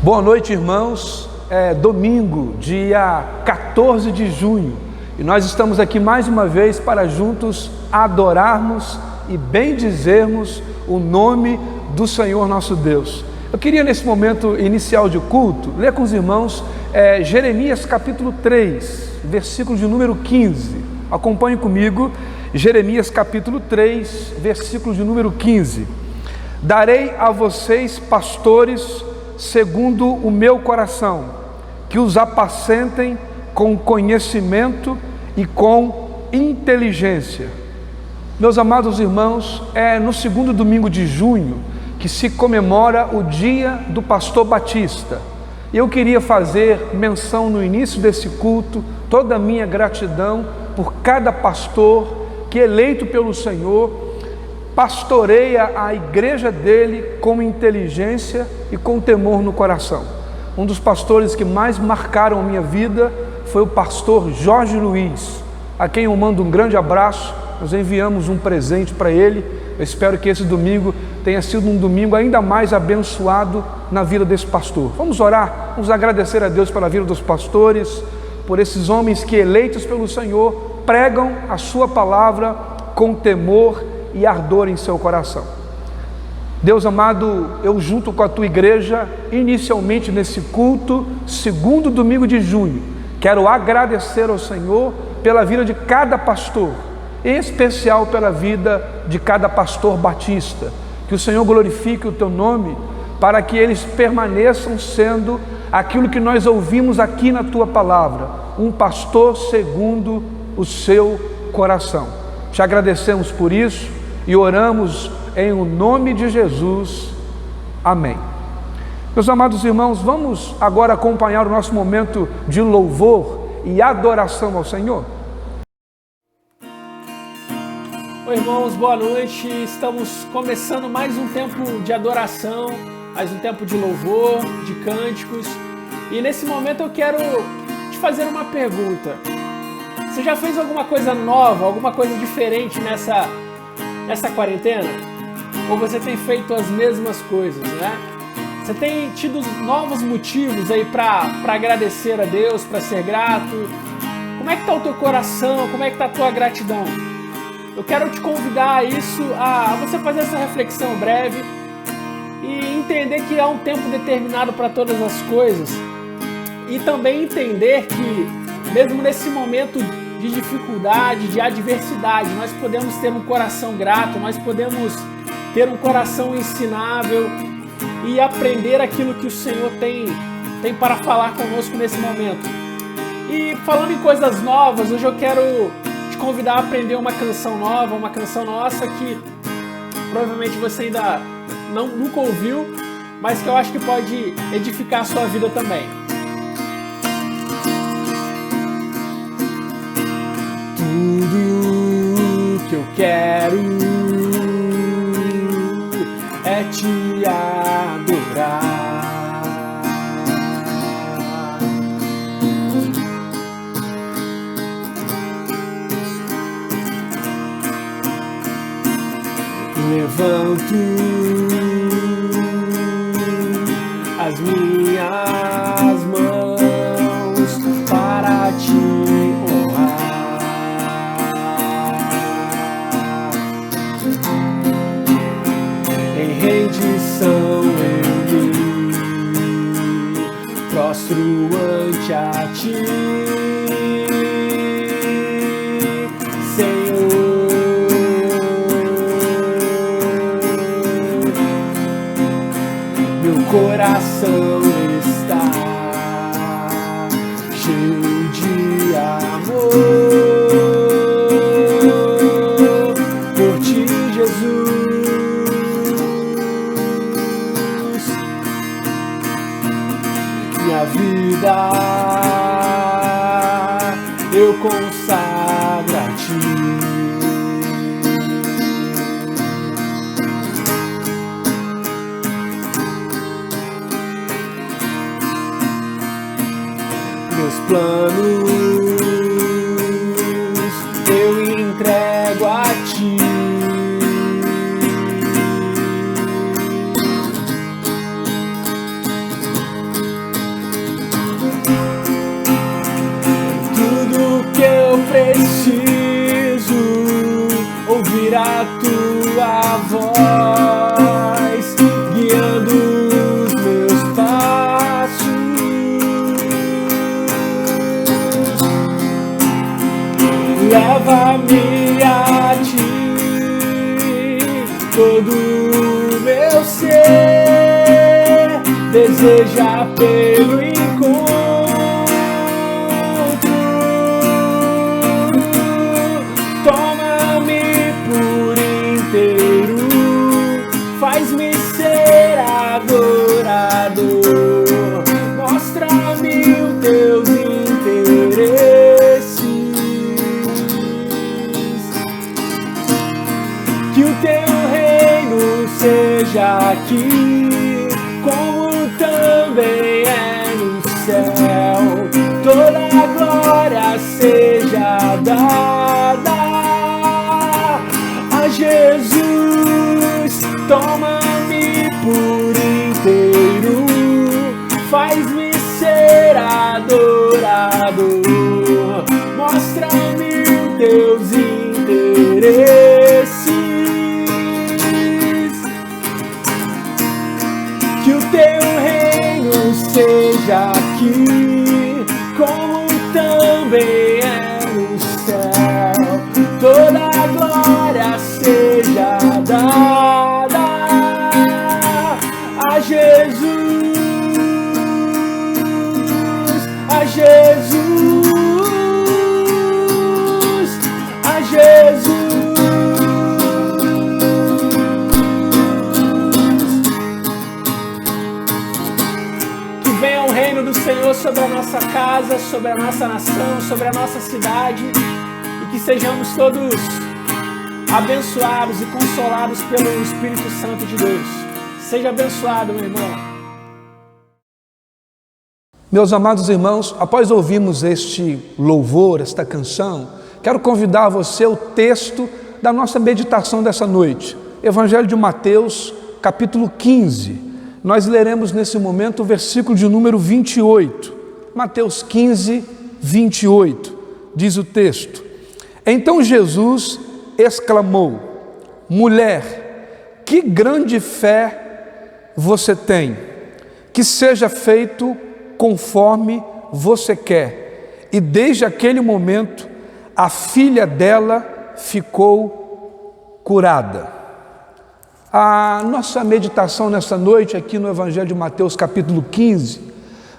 Boa noite, irmãos. É domingo, dia 14 de junho, e nós estamos aqui mais uma vez para juntos adorarmos e bendizermos o nome do Senhor nosso Deus. Eu queria, nesse momento inicial de culto, ler com os irmãos Jeremias capítulo 3, versículo de número 15. Acompanhe comigo, Jeremias capítulo 3, versículo de número 15. Darei a vocês pastores segundo o meu coração, que os apacentem com conhecimento e com inteligência. Meus amados irmãos, é no segundo domingo de junho que se comemora o dia do pastor Batista. Eu queria fazer menção no início desse culto, toda a minha gratidão por cada pastor que, eleito pelo Senhor, pastoreia a igreja dele com inteligência e com temor no coração. Um dos pastores que mais marcaram a minha vida foi o pastor Jorge Luiz, a quem eu mando um grande abraço. Nós enviamos um presente para ele. Eu espero que esse domingo tenha sido um domingo ainda mais abençoado na vida desse pastor. Vamos orar, vamos agradecer a Deus pela vida dos pastores, por esses homens que, eleitos pelo Senhor, pregam a sua palavra com temor e ardor em seu coração. Deus amado, eu junto com a tua igreja, inicialmente nesse culto, segundo domingo de junho, quero agradecer ao Senhor pela vida de cada pastor, em especial pela vida de cada pastor batista. Que o Senhor glorifique o teu nome, para que eles permaneçam sendo aquilo que nós ouvimos aqui na tua palavra, um pastor segundo o seu coração. Te agradecemos por isso e oramos em o nome de Jesus. Amém. Meus amados irmãos, vamos agora acompanhar o nosso momento de louvor e adoração ao Senhor. Oi, irmãos, boa noite. Estamos começando mais um tempo de adoração, mais um tempo de louvor, de cânticos. E nesse momento eu quero te fazer uma pergunta. Você já fez alguma coisa nova, alguma coisa diferente nessa quarentena? Ou você tem feito as mesmas coisas, né? Você tem tido novos motivos aí para agradecer a Deus, para ser grato? Como é que está o teu coração? Como é que está a tua gratidão? Eu quero te convidar a você fazer essa reflexão breve e entender que há um tempo determinado para todas as coisas, e também entender que mesmo nesse momento de dificuldade, de adversidade, nós podemos ter um coração grato, nós podemos ter um coração ensinável e aprender aquilo que o Senhor tem para falar conosco nesse momento. E falando em coisas novas, hoje eu quero te convidar a aprender uma canção nova, uma canção nossa que provavelmente você ainda nunca ouviu, mas que eu acho que pode edificar a sua vida também. Tudo que eu quero é te adorar. Levanto as minhas mãos para te rendição eu me prostro ante a ti, Senhor. Meu coração está cheio de amor por ti, Jesus. Minha vida eu consagro a ti. Meus planos preciso ouvir a tua voz, guiando os meus passos. Leva-me a ti, todo o meu ser deseja pelo encontro. Toma-me por inteiro, faz-me ser adorador, mostra-me os teus interesses, que o teu reino seja aqui, como também é no céu, toda a glória seja dada a Jesus. Toma-me por inteiro, faz-me ser adorador, mostra-me os teus interesses, que o teu reino seja aqui, como também é no céu, toda a glória seja dada a Jesus, a Jesus, a Jesus. Venha o reino do Senhor sobre a nossa casa, sobre a nossa nação, sobre a nossa cidade, e que sejamos todos abençoados e consolados pelo Espírito Santo de Deus. Seja abençoado, meu irmão. Meus amados irmãos, após ouvirmos este louvor, esta canção, quero convidar você ao texto da nossa meditação dessa noite. Evangelho de Mateus, capítulo 15. Nós leremos nesse momento o versículo de número 28. Mateus 15, 28. Diz o texto: Então Jesus exclamou: Mulher, que grande fé você tem, que seja feito conforme você quer. E desde aquele momento, a filha dela ficou curada. A nossa meditação nessa noite aqui no Evangelho de Mateus capítulo 15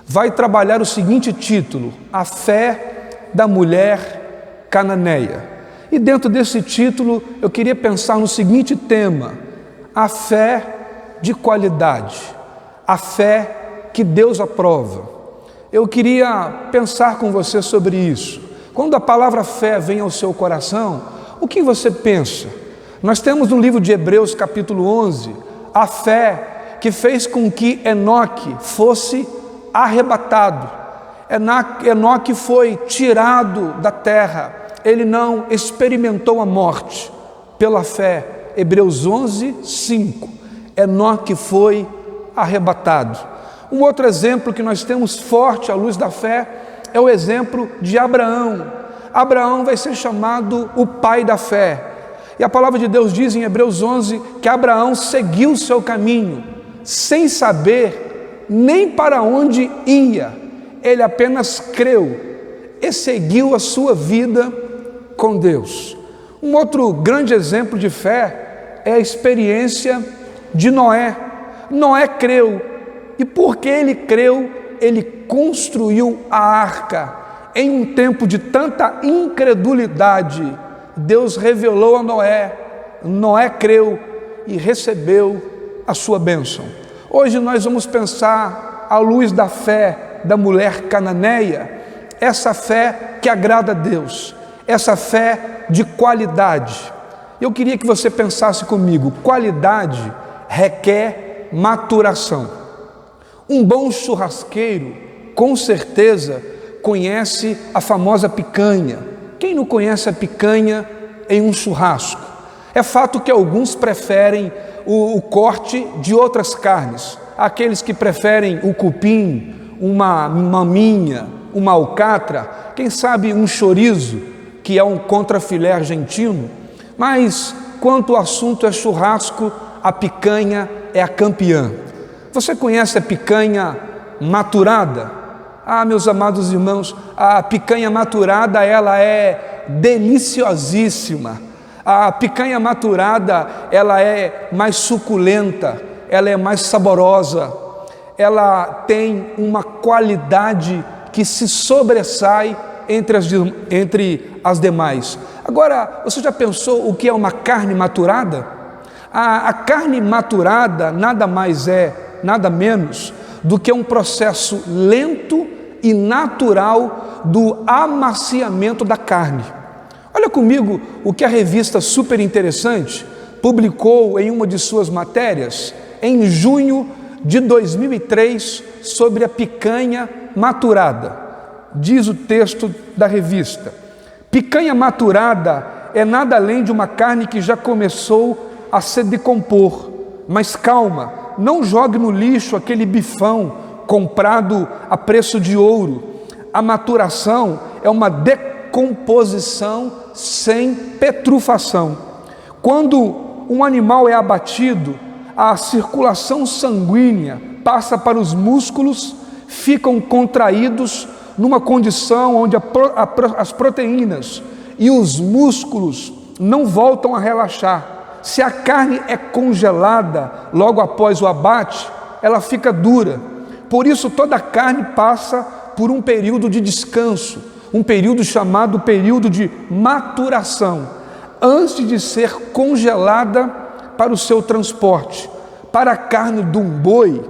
vai trabalhar o seguinte título: A fé da mulher cananeia. E dentro desse título eu queria pensar no seguinte tema: a fé de qualidade, a fé que Deus aprova. Eu queria pensar com você sobre isso. Quando a palavra fé vem ao seu coração, o que você pensa? Nós temos no livro de Hebreus capítulo 11, a fé que fez com que Enoque fosse arrebatado. Enoque foi tirado da terra, ele não experimentou a morte pela fé. Hebreus 11, 5, Enoque foi arrebatado. Um outro exemplo que nós temos forte à luz da fé é o exemplo de Abraão. Abraão vai ser chamado o pai da fé. E a palavra de Deus diz em Hebreus 11 que Abraão seguiu o seu caminho, sem saber nem para onde ia. Ele apenas creu e seguiu a sua vida com Deus. Um outro grande exemplo de fé é a experiência de Noé. Noé creu, e porque ele creu, ele construiu a arca. Em um tempo de tanta incredulidade, Deus revelou a Noé, Noé creu e recebeu a sua bênção. Hoje nós vamos pensar à luz da fé da mulher cananeia, essa fé que agrada a Deus, essa fé de qualidade. Eu queria que você pensasse comigo: qualidade requer maturação. Um bom churrasqueiro, com certeza, conhece a famosa picanha. Quem não conhece a picanha em um churrasco? É fato que alguns preferem o corte de outras carnes. Aqueles que preferem o cupim, uma maminha, uma alcatra, quem sabe um chorizo, que é um contrafilé argentino, mas quando o assunto é churrasco, a picanha é a campeã. Você conhece a picanha maturada? Ah, meus amados irmãos, a picanha maturada, ela é deliciosíssima. A picanha maturada, ela é mais suculenta, ela é mais saborosa, ela tem uma qualidade que se sobressai entre as demais. Agora, você já pensou o que é uma carne maturada? A carne maturada nada mais é, nada menos do que um processo lento e natural do amaciamento da carne. Olha comigo o que a revista Super Interessante publicou em uma de suas matérias em junho de 2003 sobre a picanha maturada. Diz o texto da revista: picanha maturada é nada além de uma carne que já começou a se decompor. Mas calma, não jogue no lixo aquele bifão comprado a preço de ouro. A maturação é uma decomposição sem petrufação. Quando um animal é abatido, a circulação sanguínea passa para os músculos, ficam contraídos numa condição onde as proteínas e os músculos não voltam a relaxar. Se a carne é congelada logo após o abate, ela fica dura. Por isso toda a carne passa por um período de descanso, um período chamado período de maturação, antes de ser congelada para o seu transporte. Para a carne de um boi,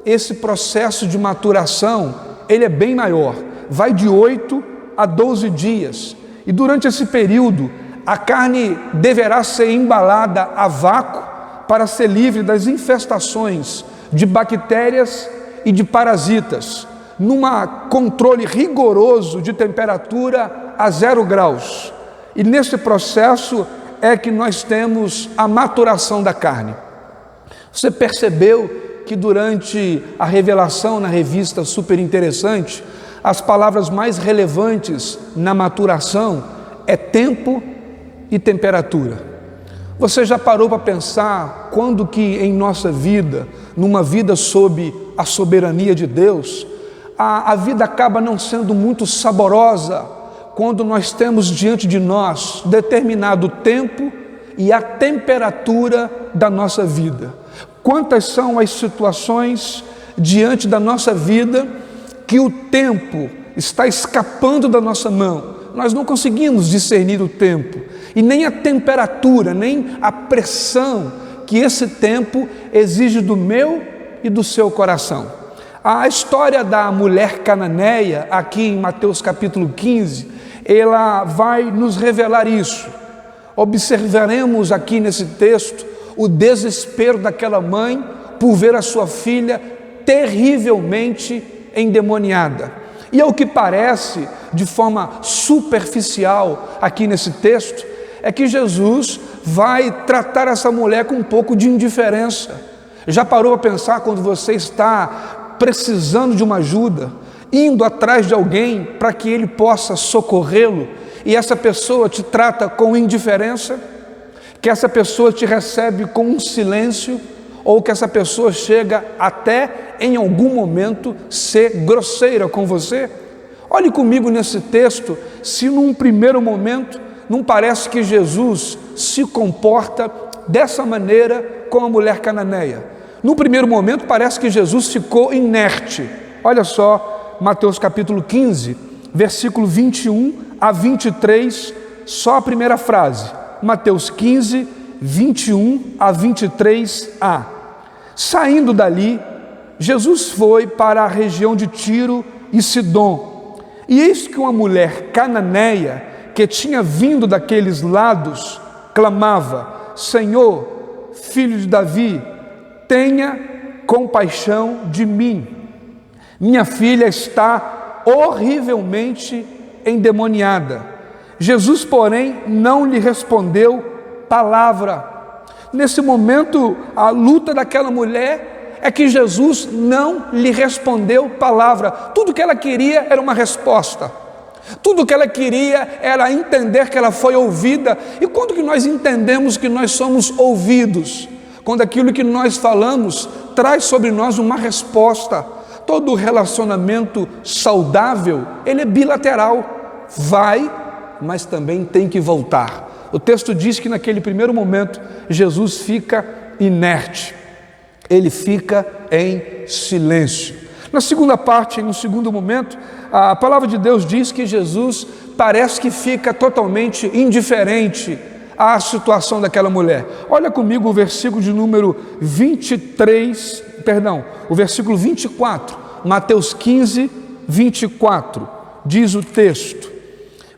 esse processo de maturação, ele é bem maior, vai de 8 a 12 dias. E durante esse período, a carne deverá ser embalada a vácuo para ser livre das infestações de bactérias e de parasitas, num controle rigoroso de temperatura a 0 graus. E nesse processo é que nós temos a maturação da carne. Você percebeu que durante a revelação na revista Super Interessante, as palavras mais relevantes na maturação é tempo e temperatura. Você já parou para pensar quando que em nossa vida, numa vida sob a soberania de Deus, a vida acaba não sendo muito saborosa quando nós temos diante de nós determinado tempo e a temperatura da nossa vida? Quantas são as situações diante da nossa vida que o tempo está escapando da nossa mão? Nós não conseguimos discernir o tempo e nem a temperatura, nem a pressão que esse tempo exige do meu e do seu coração. A história da mulher cananeia, aqui em Mateus capítulo 15, ela vai nos revelar isso. Observaremos aqui nesse texto o desespero daquela mãe por ver a sua filha terrivelmente endemoniada. E ao que parece, de forma superficial aqui nesse texto, é que Jesus vai tratar essa mulher com um pouco de indiferença. Já parou a pensar quando você está precisando de uma ajuda, indo atrás de alguém para que ele possa socorrê-lo, e essa pessoa te trata com indiferença? Que essa pessoa te recebe com um silêncio, ou que essa pessoa chega até em algum momento ser grosseira com você? Olhe comigo nesse texto, se num primeiro momento não parece que Jesus se comporta dessa maneira com a mulher cananeia. No primeiro momento parece que Jesus ficou inerte. Olha só, Mateus capítulo 15, versículo 21 a 23, só a primeira frase. Mateus 15, 21 a 23a. Saindo dali, Jesus foi para a região de Tiro e Sidom. E eis que uma mulher cananeia, que tinha vindo daqueles lados, clamava: Senhor, filho de Davi, tenha compaixão de mim. Minha filha está horrivelmente endemoniada. Jesus, porém, não lhe respondeu palavra. Nesse momento, a luta daquela mulher é que Jesus não lhe respondeu palavra. Tudo que ela queria era uma resposta. Tudo que ela queria era entender que ela foi ouvida. E quando que nós entendemos que nós somos ouvidos? Quando aquilo que nós falamos traz sobre nós uma resposta. Todo relacionamento saudável, ele é bilateral. Vai, mas também tem que voltar. O texto diz que naquele primeiro momento, Jesus fica inerte. Ele fica em silêncio. Na segunda parte, no segundo momento, a palavra de Deus diz que Jesus parece que fica totalmente indiferente à situação daquela mulher. Olha comigo o versículo de número 24, Mateus 15, 24, diz o texto: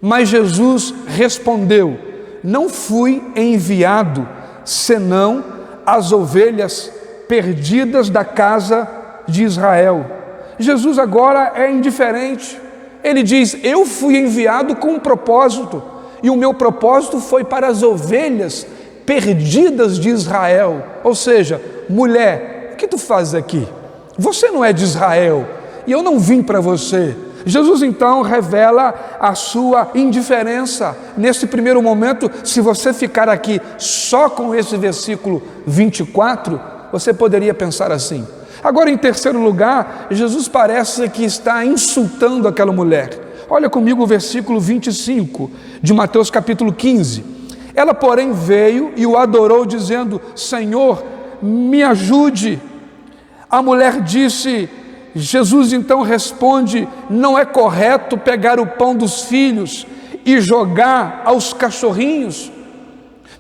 mas Jesus respondeu: não fui enviado senão as ovelhas perdidas da casa de Israel. Jesus agora é indiferente. Ele diz: eu fui enviado com um propósito, e o meu propósito foi para as ovelhas perdidas de Israel. Ou seja, mulher, o que tu fazes aqui? Você não é de Israel, e eu não vim para você. Jesus então revela a sua indiferença. Nesse primeiro momento, se você ficar aqui só com esse versículo 24, você poderia pensar assim. Agora, em terceiro lugar, Jesus parece que está insultando aquela mulher. Olha comigo o versículo 25 de Mateus capítulo 15. Ela, porém, veio e o adorou, dizendo: Senhor, me ajude. A mulher disse, Jesus então responde: não é correto pegar o pão dos filhos e jogar aos cachorrinhos?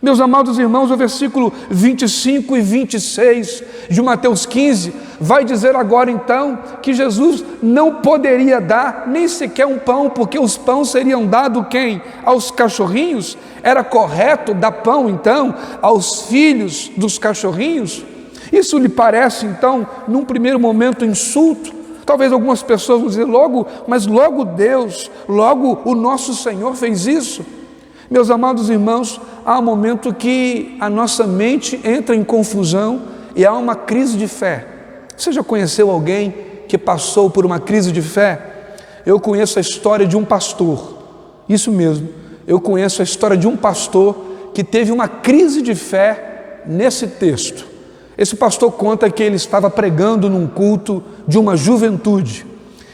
Meus amados irmãos, o versículo 25 e 26 de Mateus 15 vai dizer agora então que Jesus não poderia dar nem sequer um pão, porque os pães seriam dados quem? Aos cachorrinhos? Era correto dar pão então aos filhos dos cachorrinhos? Isso lhe parece então, num primeiro momento, insulto? Talvez algumas pessoas vão dizer: mas logo Deus, logo o nosso Senhor fez isso? Meus amados irmãos, há um momento que a nossa mente entra em confusão e há uma crise de fé. Você já conheceu alguém que passou por uma crise de fé? Eu conheço a história de um pastor, isso mesmo, eu conheço a história de um pastor que teve uma crise de fé nesse texto. Esse pastor conta que ele estava pregando num culto de uma juventude,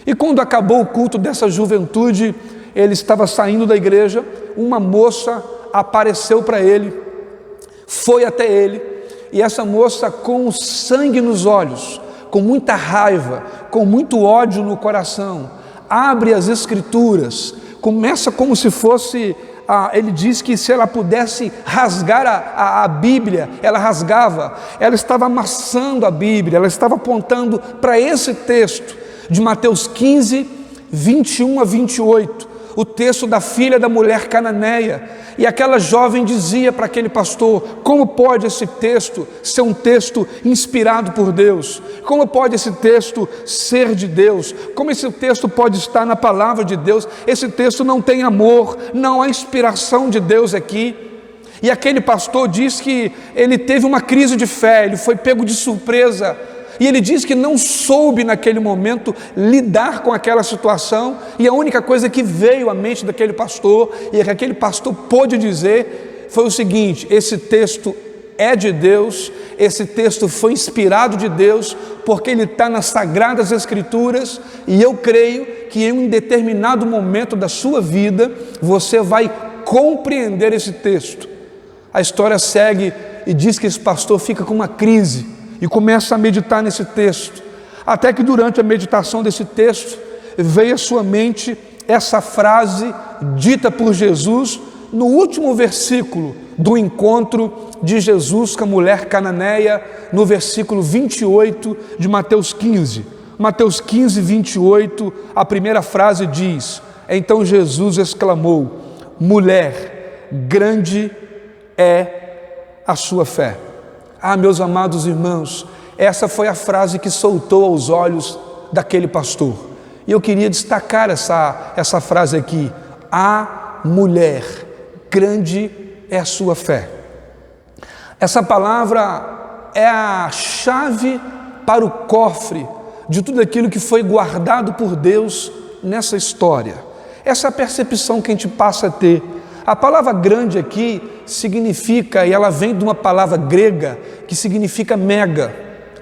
e quando acabou o culto dessa juventude, ele estava saindo da igreja, uma moça apareceu para ele, foi até ele, e essa moça, com sangue nos olhos, com muita raiva, com muito ódio no coração, abre as escrituras, começa como se fosse, ele diz que se ela pudesse rasgar a Bíblia, ela rasgava. Ela estava amassando a Bíblia, ela estava apontando para esse texto de Mateus 15, 21 a 28, o texto da filha da mulher cananeia. E aquela jovem dizia para aquele pastor: como pode esse texto ser um texto inspirado por Deus? Como pode esse texto ser de Deus? Como esse texto pode estar na palavra de Deus? Esse texto não tem amor, não há inspiração de Deus aqui. E aquele pastor diz que ele teve uma crise de fé, ele foi pego de surpresa. E ele diz que não soube naquele momento lidar com aquela situação, e a única coisa que veio à mente daquele pastor, e que aquele pastor pôde dizer, foi o seguinte: esse texto é de Deus, esse texto foi inspirado de Deus, porque ele está nas Sagradas Escrituras, e eu creio que em um determinado momento da sua vida, você vai compreender esse texto. A história segue e diz que esse pastor fica com uma crise, e começa a meditar nesse texto, até que durante a meditação desse texto, veio à sua mente essa frase dita por Jesus no último versículo do encontro de Jesus com a mulher cananeia, no versículo 28 de Mateus 15. Mateus 15, 28, a primeira frase diz: então Jesus exclamou: mulher, grande é a sua fé. Ah, meus amados irmãos, essa foi a frase que soltou aos olhos daquele pastor. E eu queria destacar essa frase aqui: a mulher, grande é a sua fé. Essa palavra é a chave para o cofre de tudo aquilo que foi guardado por Deus nessa história. Essa é a percepção que a gente passa a ter. A palavra grande aqui significa, e ela vem de uma palavra grega que significa mega,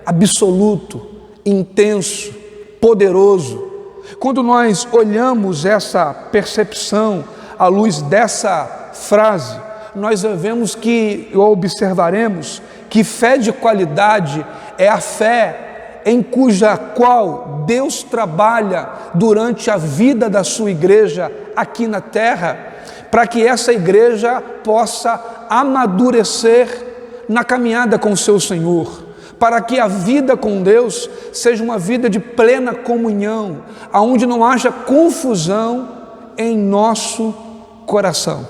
absoluto, intenso, poderoso. Quando nós olhamos essa percepção à luz dessa frase, nós vemos que, ou observaremos, que fé de qualidade é a fé em cuja qual Deus trabalha durante a vida da sua igreja aqui na terra, para que essa igreja possa amadurecer na caminhada com o seu Senhor, para que a vida com Deus seja uma vida de plena comunhão, aonde não haja confusão em nosso coração.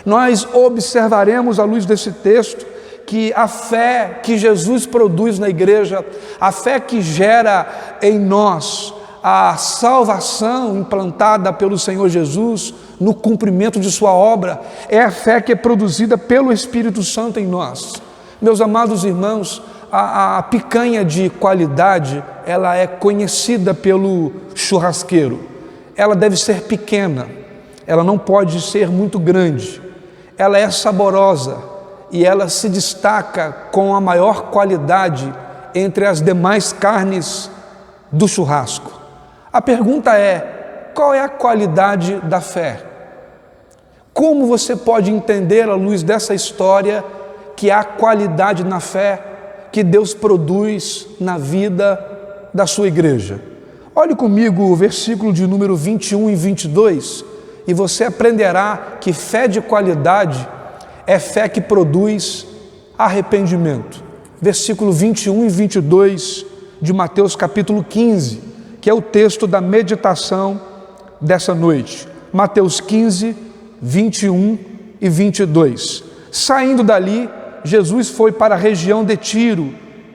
Nós observaremos à luz desse texto que a fé que Jesus produz na igreja, a fé que gera em nós a salvação implantada pelo Senhor Jesus no cumprimento de sua obra, é a fé que é produzida pelo Espírito Santo em nós. Meus amados irmãos, a picanha de qualidade, ela é conhecida pelo churrasqueiro. Ela deve ser pequena, ela não pode ser muito grande. Ela é saborosa e ela se destaca com a maior qualidade entre as demais carnes do churrasco. A pergunta é: qual é a qualidade da fé? Como você pode entender, à luz dessa história, que há qualidade na fé que Deus produz na vida da sua igreja? Olhe comigo o versículo de número 21 e 22, e você aprenderá que fé de qualidade é fé que produz arrependimento. Versículo 21 e 22 de Mateus capítulo 15, que é o texto da meditação dessa noite. Mateus 15, 21 e 22. Saindo dali, Jesus foi para a região de Tiro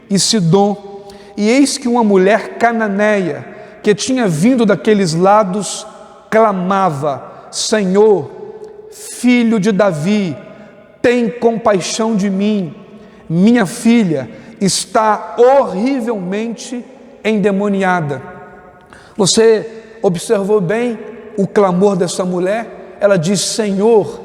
e Sidom, e eis que uma mulher cananeia, que tinha vindo daqueles lados, clamava: Senhor, filho de Davi, tem compaixão de mim, minha filha está horrivelmente endemoniada. Você observou bem o clamor dessa mulher? Ela diz: Senhor,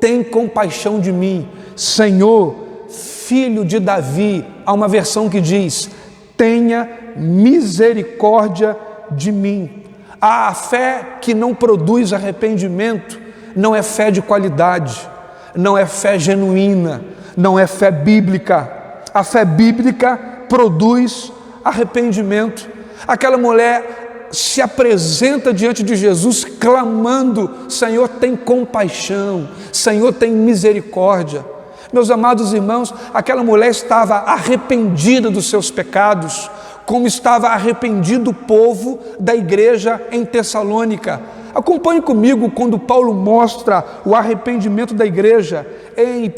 tem compaixão de mim. Senhor, filho de Davi. Há uma versão que diz: tenha misericórdia de mim. A fé que não produz arrependimento não é fé de qualidade, não é fé genuína, não é fé bíblica. A fé bíblica produz arrependimento. Aquela mulher se apresenta diante de Jesus clamando: Senhor, tem compaixão, Senhor, tem misericórdia. Meus amados irmãos, aquela mulher estava arrependida dos seus pecados, como estava arrependido o povo da igreja em Tessalônica. Acompanhe comigo quando Paulo mostra o arrependimento da igreja em 1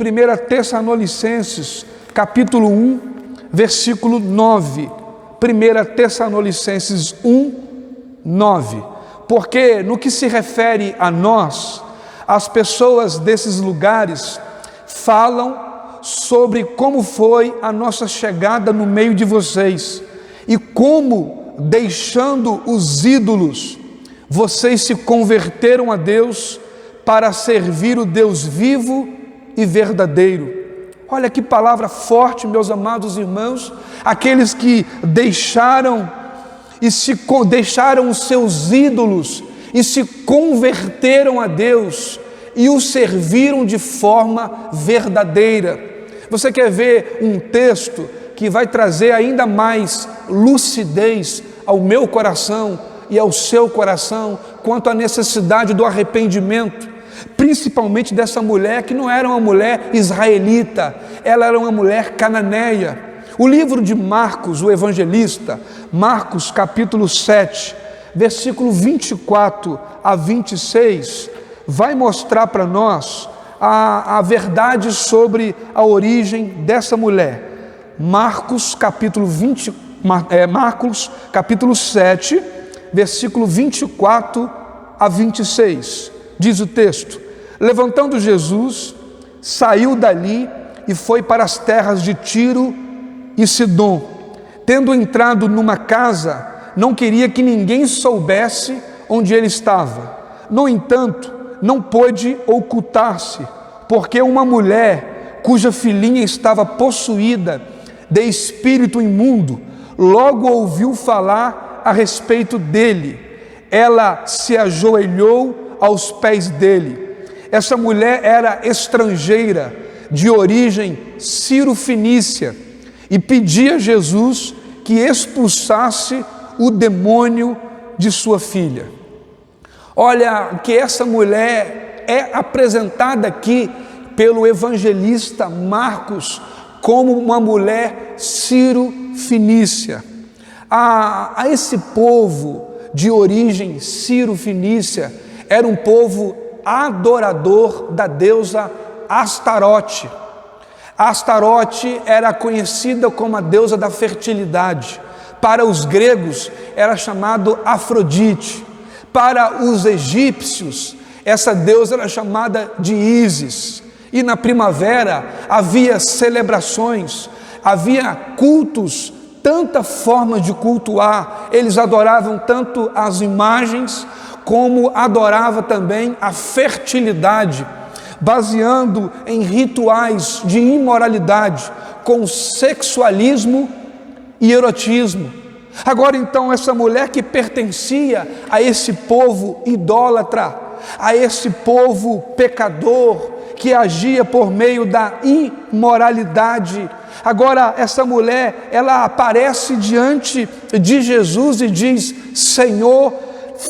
Tessalonicenses, capítulo 1, versículo 9. 1 Tessalonicenses 1, 9. Porque no que se refere a nós, as pessoas desses lugares falam sobre como foi a nossa chegada no meio de vocês e como, deixando os ídolos, vocês se converteram a Deus para servir o Deus vivo e verdadeiro. Olha que palavra forte, meus amados irmãos. Aqueles que deixaram os seus ídolos e se converteram a Deus e o serviram de forma verdadeira. Você quer ver um texto que vai trazer ainda mais lucidez ao meu coração e ao seu coração quanto à necessidade do arrependimento, principalmente dessa mulher que não era uma mulher israelita, ela era uma mulher cananeia. O livro de Marcos, o evangelista, Marcos capítulo 7, versículo 24 a 26, vai mostrar para nós a verdade sobre a origem dessa mulher. Marcos capítulo 7, versículo 24 a 26, diz o texto: levantando Jesus, saiu dali e foi para as terras de Tiro e Sidom. Tendo entrado numa casa, não queria que ninguém soubesse onde ele estava, No entanto, não pôde ocultar-se, porque uma mulher cuja filhinha estava possuída de espírito imundo, logo ouviu falar a respeito dele. Ela se ajoelhou aos pés dele. Essa mulher era estrangeira, de origem sírio-fenícia, e pedia a Jesus que expulsasse o demônio de sua filha. Olha que essa mulher é apresentada aqui pelo evangelista Marcos como uma mulher sírio-fenícia. A esse povo de origem sírio-fenícia era um povo adorador da deusa Astarote. Astarote era conhecida como a deusa da fertilidade. Para os gregos era chamado Afrodite. Para os egípcios, essa deusa era chamada de Ísis. E na primavera havia celebrações, havia cultos, tanta forma de cultuar. Eles adoravam tanto as imagens, como adorava também a fertilidade, baseando em rituais de imoralidade, com sexualismo e erotismo. Agora então, essa mulher que pertencia a esse povo idólatra, a esse povo pecador, que agia por meio da imoralidade, agora essa mulher, ela aparece diante de Jesus e diz: Senhor,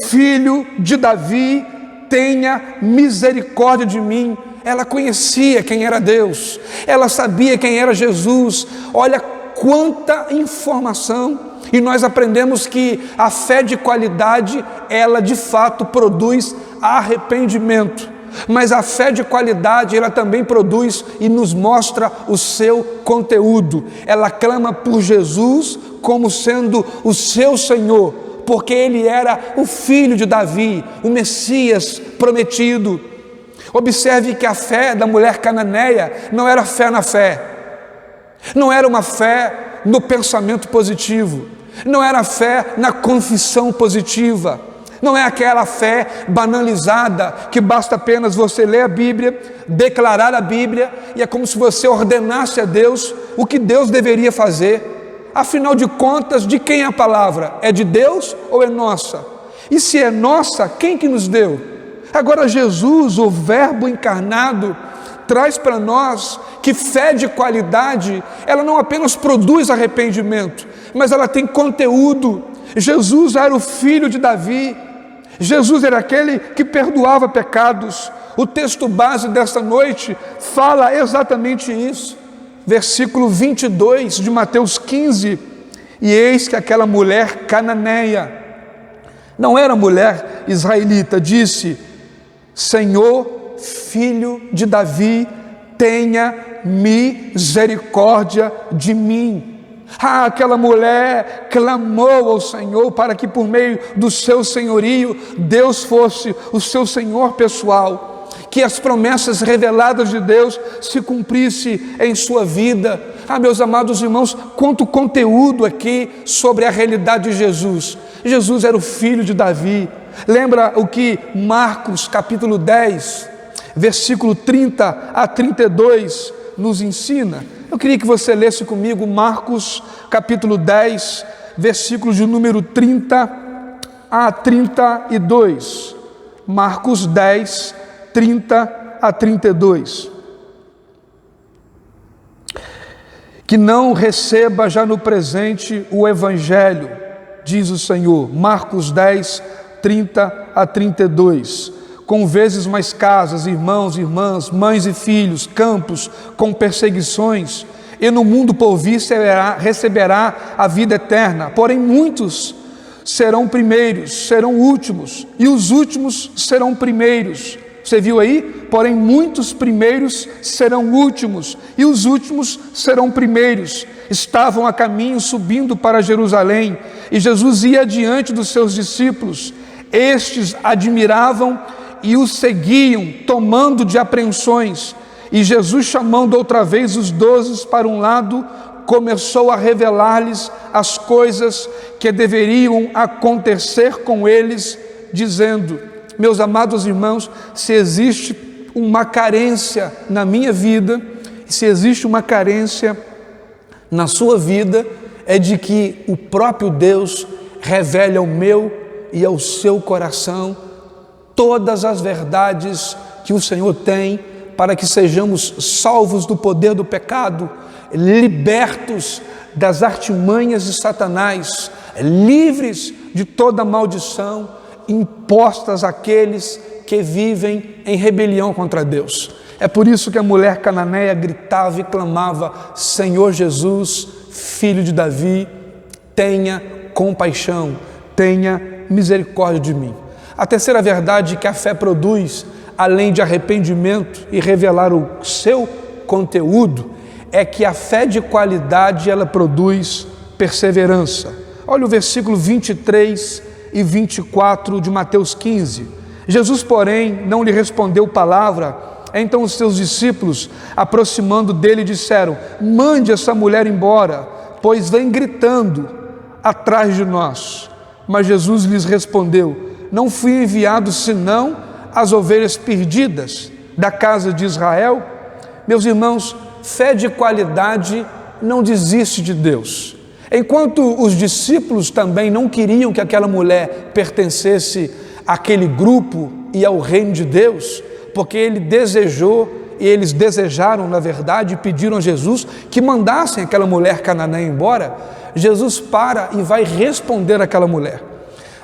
filho de Davi, tenha misericórdia de mim. Ela conhecia quem era Deus, ela sabia quem era Jesus. Olha quanta informação. E nós aprendemos que a fé de qualidade, ela de fato produz arrependimento. Mas a fé de qualidade, ela também produz e nos mostra o seu conteúdo. Ela clama por Jesus como sendo o seu Senhor, porque Ele era o filho de Davi, o Messias prometido. Observe que a fé da mulher cananeia não era fé na fé, não era uma fé no pensamento positivo, não era fé na confissão positiva, não é aquela fé banalizada que basta apenas você ler a Bíblia, declarar a Bíblia, e é como se você ordenasse a Deus o que Deus deveria fazer. Afinal de contas, de quem é a palavra? É de Deus ou é nossa? E se é nossa, quem que nos deu? Agora Jesus, o Verbo encarnado, traz para nós que fé de qualidade, ela não apenas produz arrependimento, mas ela tem conteúdo. Jesus era o filho de Davi, Jesus era aquele que perdoava pecados. O texto base desta noite fala exatamente isso. Versículo 22 de Mateus 15, e eis que aquela mulher cananeia, não era mulher israelita, disse: Senhor, filho de Davi, tenha misericórdia de mim. Aquela mulher clamou ao Senhor para que por meio do seu senhorio, Deus fosse o seu Senhor pessoal, que as promessas reveladas de Deus se cumprissem em sua vida. Meus amados irmãos, quanto conteúdo aqui sobre a realidade de Jesus. Jesus era o filho de Davi. Lembra o que Marcos capítulo 10, versículo 30 a 32 nos ensina? Eu queria que você lesse comigo Marcos capítulo 10, versículos de número 30 a 32. Marcos 10, 30 a 32. Que não receba já no presente o Evangelho, diz o Senhor. Marcos 10, 30 a 32. Com vezes mais casas, irmãos, irmãs, mães e filhos, campos com perseguições, e no mundo por vir receberá a vida eterna. Porém muitos serão primeiros, serão últimos, e os últimos serão primeiros. Você viu aí? Porém muitos primeiros serão últimos, e os últimos serão primeiros. Estavam a caminho subindo para Jerusalém, e Jesus ia adiante dos seus discípulos. Estes admiravam e o seguiam, tomando de apreensões. E Jesus, chamando outra vez os 12 para um lado, começou a revelar-lhes as coisas que deveriam acontecer com eles, dizendo: meus amados irmãos, se existe uma carência na minha vida, se existe uma carência na sua vida, é de que o próprio Deus revele ao meu e ao seu coração todas as verdades que o Senhor tem para que sejamos salvos do poder do pecado, libertos das artimanhas de Satanás, livres de toda maldição impostas àqueles que vivem em rebelião contra Deus. É por isso que a mulher cananeia gritava e clamava: Senhor Jesus, filho de Davi, tenha compaixão, tenha misericórdia de mim. A terceira verdade que a fé produz, além de arrependimento e revelar o seu conteúdo, é que a fé de qualidade, ela produz perseverança. Olha o versículo 23 e 24 de Mateus 15. Jesus, porém, não lhe respondeu palavra. Então os seus discípulos, aproximando dele, disseram: mande essa mulher embora, pois vem gritando atrás de nós. Mas Jesus lhes respondeu: não fui enviado senão as ovelhas perdidas da casa de Israel. Meus irmãos, fé de qualidade não desiste de Deus. Enquanto os discípulos também não queriam que aquela mulher pertencesse àquele grupo e ao reino de Deus, porque ele desejou e eles desejaram, na verdade, e pediram a Jesus que mandassem aquela mulher cananeia embora, Jesus para e vai responder àquela mulher.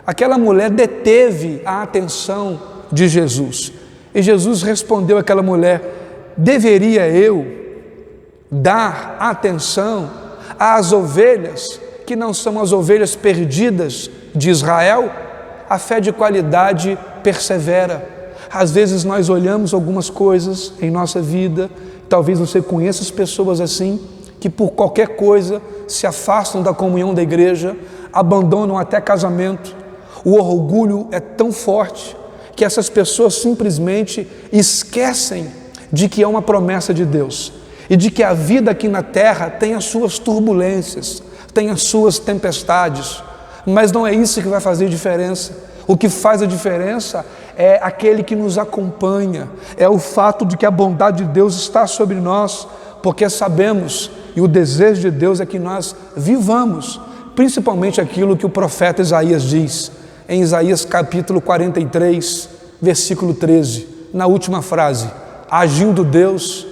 Aquela mulher deteve a atenção de Jesus. E Jesus respondeu àquela mulher: deveria eu dar atenção às ovelhas que não são as ovelhas perdidas de Israel? A fé de qualidade persevera. Às vezes nós olhamos algumas coisas em nossa vida, talvez você conheça as pessoas assim, que por qualquer coisa se afastam da comunhão da igreja, abandonam até casamento. O orgulho é tão forte que essas pessoas simplesmente esquecem de que é uma promessa de Deus e de que a vida aqui na terra tem as suas turbulências, tem as suas tempestades, mas não é isso que vai fazer diferença. O que faz a diferença é aquele que nos acompanha, é o fato de que a bondade de Deus está sobre nós, porque sabemos, e o desejo de Deus é que nós vivamos, principalmente aquilo que o profeta Isaías diz, em Isaías capítulo 43, versículo 13, na última frase: agindo Deus,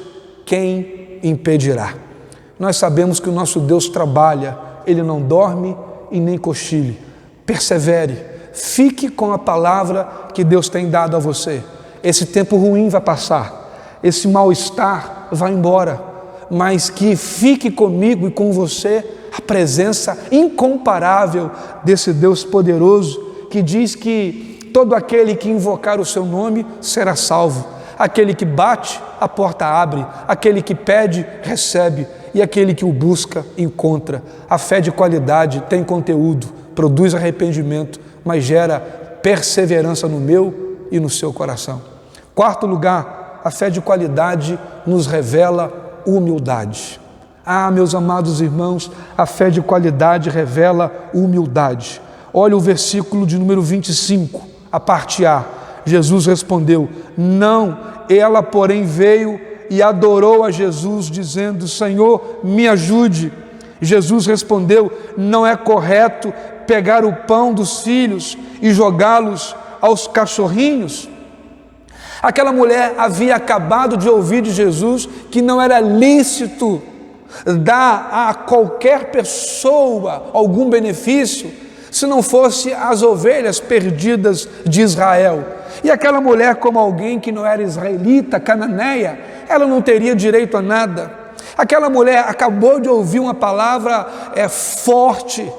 quem impedirá? Nós sabemos que o nosso Deus trabalha, Ele não dorme e nem cochile. Persevere, fique com a palavra que Deus tem dado a você. Esse tempo ruim vai passar, esse mal-estar vai embora, mas que fique comigo e com você a presença incomparável desse Deus poderoso, que diz que todo aquele que invocar o seu nome será salvo. Aquele que bate, a porta abre. Aquele que pede, recebe. E aquele que o busca, encontra. A fé de qualidade tem conteúdo, produz arrependimento, mas gera perseverança no meu e no seu coração. Quarto lugar, a fé de qualidade nos revela humildade. Ah, meus amados irmãos, a fé de qualidade revela humildade. Olha o versículo de número 25, a parte A. Jesus respondeu: não, ela porém veio e adorou a Jesus, dizendo: Senhor, me ajude. Jesus respondeu: não é correto pegar o pão dos filhos e jogá-los aos cachorrinhos? Aquela mulher havia acabado de ouvir de Jesus que não era lícito dar a qualquer pessoa algum benefício se não fosse as ovelhas perdidas de Israel. E aquela mulher, como alguém que não era israelita, cananeia, ela não teria direito a nada. Aquela mulher acabou de ouvir uma palavra forte,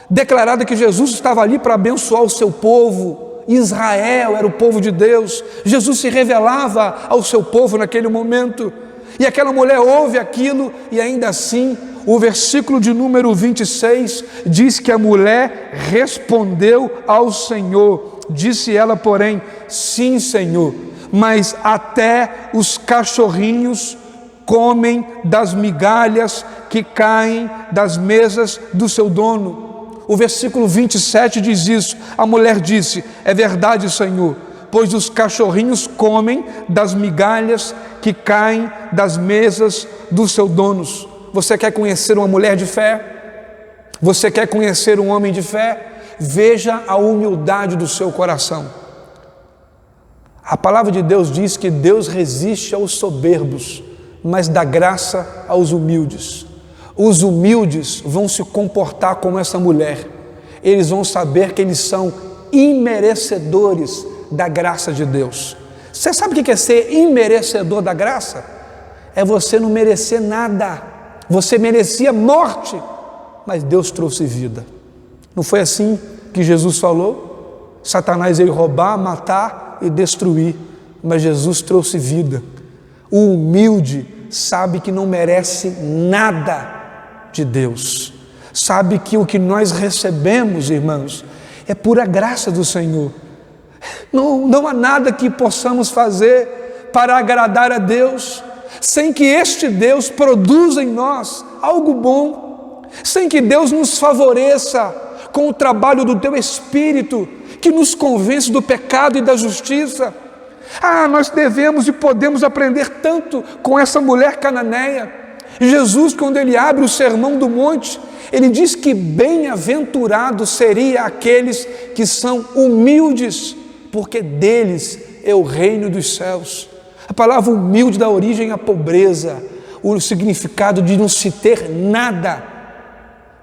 declarada que Jesus estava ali para abençoar o seu povo. Israel era o povo de Deus. Jesus se revelava ao seu povo naquele momento. E aquela mulher ouve aquilo e ainda assim, o versículo de número 26 diz que a mulher respondeu ao Senhor. Disse ela, porém: sim, Senhor, mas até os cachorrinhos comem das migalhas que caem das mesas do seu dono. O versículo 27 diz isso. A mulher disse: é verdade, Senhor, pois os cachorrinhos comem das migalhas que caem das mesas dos seus donos. Você quer conhecer uma mulher de fé? Você quer conhecer um homem de fé? Veja a humildade do seu coração. A palavra de Deus diz que Deus resiste aos soberbos, mas dá graça aos humildes. Os humildes vão se comportar como essa mulher. Eles vão saber que eles são imerecedores da graça de Deus. Você sabe o que é ser imerecedor da graça? É você não merecer nada. Você merecia morte, mas Deus trouxe vida. Não foi assim que Jesus falou? Satanás veio roubar, matar e destruir, mas Jesus trouxe vida. O humilde sabe que não merece nada de Deus. Sabe que o que nós recebemos, irmãos, é pura graça do Senhor. Não há nada que possamos fazer para agradar a Deus, sem que este Deus produza em nós algo bom, sem que Deus nos favoreça com o trabalho do teu Espírito, que nos convence do pecado e da justiça. Nós devemos e podemos aprender tanto com essa mulher cananeia. Jesus, quando ele abre o Sermão do Monte, ele diz que bem-aventurados seriam aqueles que são humildes, porque deles é o reino dos céus. A palavra humilde dá origem à pobreza, o significado de não se ter nada.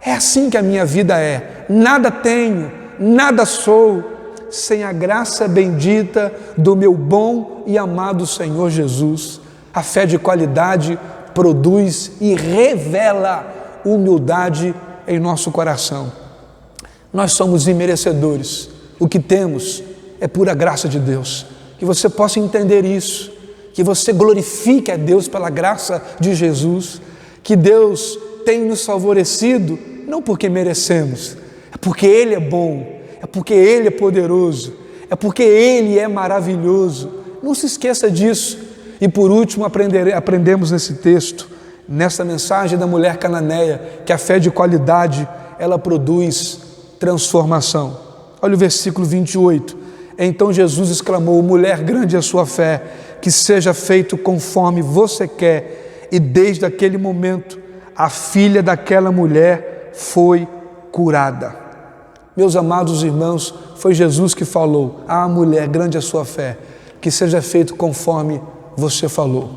É assim que a minha vida é. Nada tenho, nada sou, sem a graça bendita do meu bom e amado Senhor Jesus. A fé de qualidade produz e revela humildade em nosso coração. Nós somos imerecedores. O que temos é pura graça de Deus. Que você possa entender isso, que você glorifique a Deus pela graça de Jesus, que Deus tem nos favorecido, não porque merecemos, é porque Ele é bom, é porque Ele é poderoso, é porque Ele é maravilhoso. Não se esqueça disso. E por último, aprendemos nesse texto, nessa mensagem da mulher cananeia, que a fé de qualidade, ela produz transformação. Olha o versículo 28. Então Jesus exclamou: mulher, grande é a sua fé, que seja feito conforme você quer. E desde aquele momento, a filha daquela mulher foi curada. Meus amados irmãos, foi Jesus que falou: mulher, grande é a sua fé, que seja feito conforme você falou.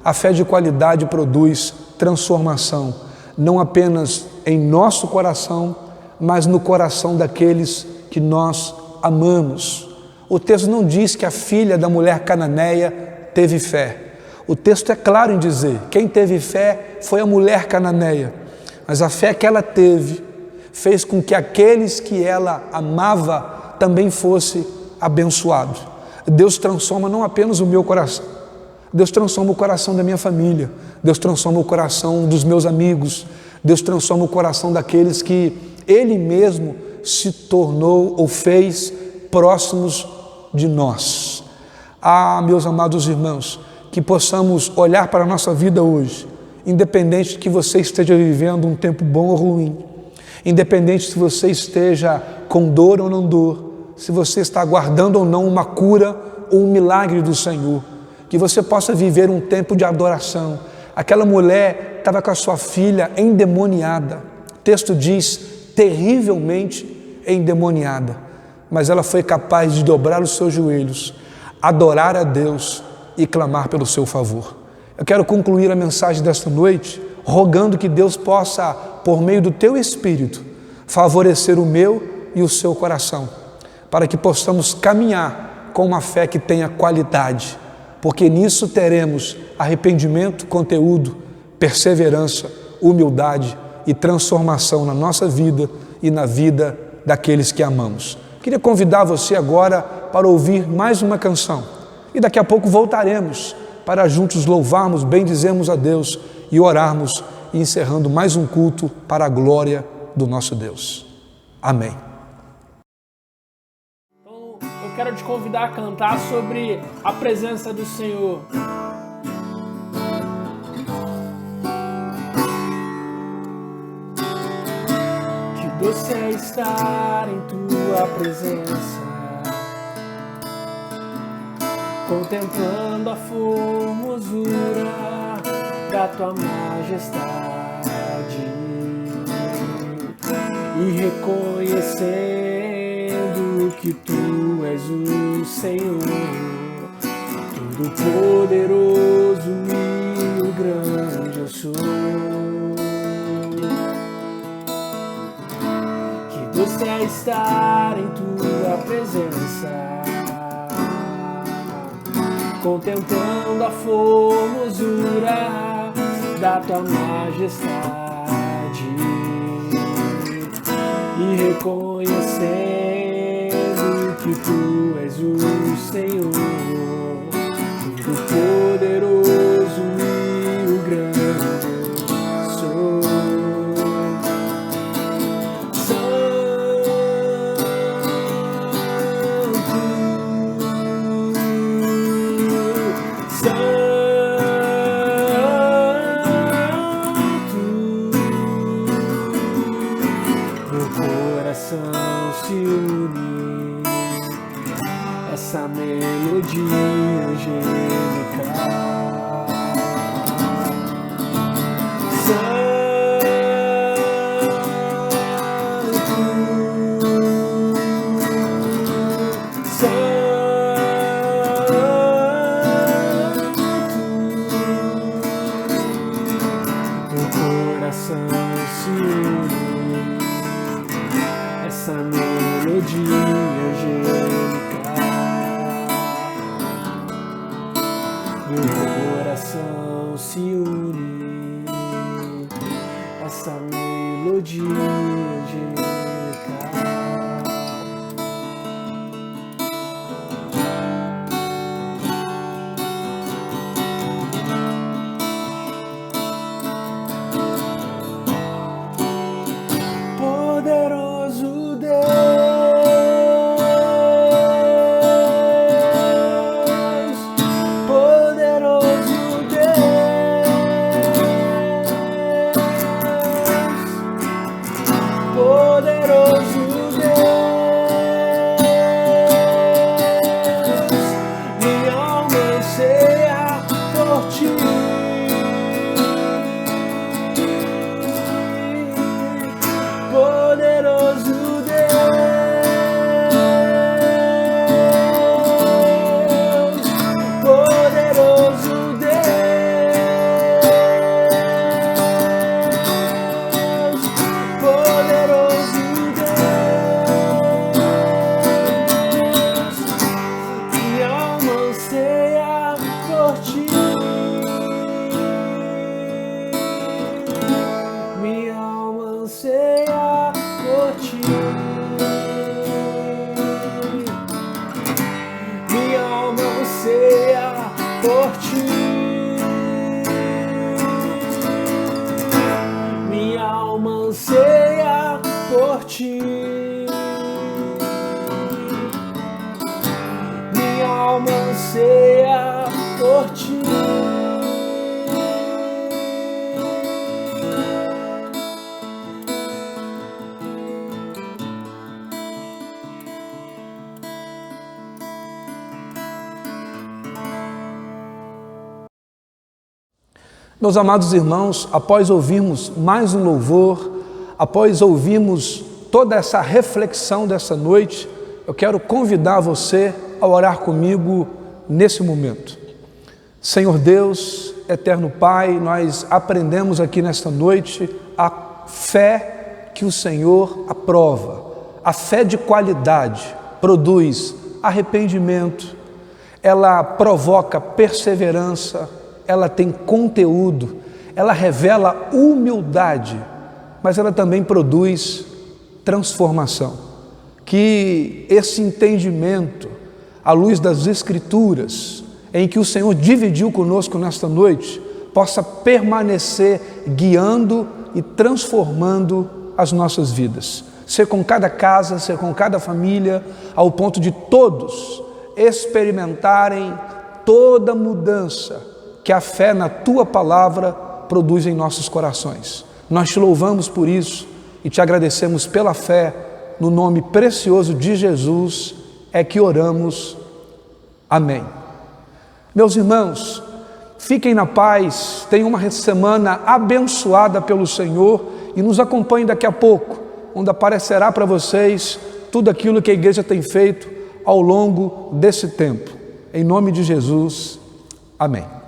A fé de qualidade produz transformação, não apenas em nosso coração, mas no coração daqueles que nós amamos. O texto não diz que a filha da mulher cananeia teve fé. O texto é claro em dizer: quem teve fé foi a mulher cananeia. Mas a fé que ela teve fez com que aqueles que ela amava também fossem abençoados. Deus transforma não apenas o meu coração, Deus transforma o coração da minha família, Deus transforma o coração dos meus amigos, Deus transforma o coração daqueles que Ele mesmo se tornou ou fez próximos de nós. Meus amados irmãos, que possamos olhar para a nossa vida hoje, independente de que você esteja vivendo um tempo bom ou ruim, independente se você esteja com dor ou não dor, se você está aguardando ou não uma cura ou um milagre do Senhor, que você possa viver um tempo de adoração. Aquela mulher estava com a sua filha endemoniada, o texto diz, terrivelmente endemoniada, mas ela foi capaz de dobrar os seus joelhos, adorar a Deus e clamar pelo seu favor. Eu quero concluir a mensagem desta noite rogando que Deus possa, por meio do teu Espírito, favorecer o meu e o seu coração, para que possamos caminhar com uma fé que tenha qualidade, porque nisso teremos arrependimento, conteúdo, perseverança, humildade e transformação na nossa vida e na vida daqueles que amamos. Queria convidar você agora para ouvir mais uma canção e daqui a pouco voltaremos para juntos louvarmos, bendizermos a Deus e orarmos, e encerrando mais um culto para a glória do nosso Deus. Amém. Então, eu quero te convidar a cantar sobre a presença do Senhor. Que doce é estar em tua presença, contemplando a formosura da tua majestade e reconhecendo que tu és o Senhor, todo-poderoso e o grande eu sou. Que doce é estar em tua presença, contemplando a formosura da tua majestade e reconhecendo que tu és o Senhor, todo-poderoso e o grande sou. Se une essa melodia angélica, meu coração se une essa melodia angélica, meu coração se une essa melodia angélica. Poderoso Deus, poderoso Deus, poderoso Deus, minha alma anseia por ti. Poderoso Deus, poderoso Deus, poderoso Deus, minha alma anseia por ti, minha alma anseia por ti, minha alma anseia por ti, minha alma anseia por ti, minha alma anseia por ti. Meus amados irmãos, após ouvirmos mais um louvor, após ouvirmos toda essa reflexão dessa noite, eu quero convidar você a orar comigo nesse momento. Senhor Deus, eterno Pai, nós aprendemos aqui nesta noite a fé que o Senhor aprova, a fé de qualidade, produz arrependimento, ela provoca perseverança, ela tem conteúdo, ela revela humildade, mas ela também produz transformação. Que esse entendimento, à luz das Escrituras, em que o Senhor dividiu conosco nesta noite, possa permanecer guiando e transformando as nossas vidas. Ser com cada casa, ser com cada família, ao ponto de todos experimentarem toda mudança que a fé na Tua Palavra produz em nossos corações. Nós Te louvamos por isso e Te agradecemos pela fé. No nome precioso de Jesus é que oramos. Amém. Meus irmãos, fiquem na paz, tenham uma semana abençoada pelo Senhor e nos acompanhem daqui a pouco, onde aparecerá para vocês tudo aquilo que a igreja tem feito ao longo desse tempo. Em nome de Jesus, amém.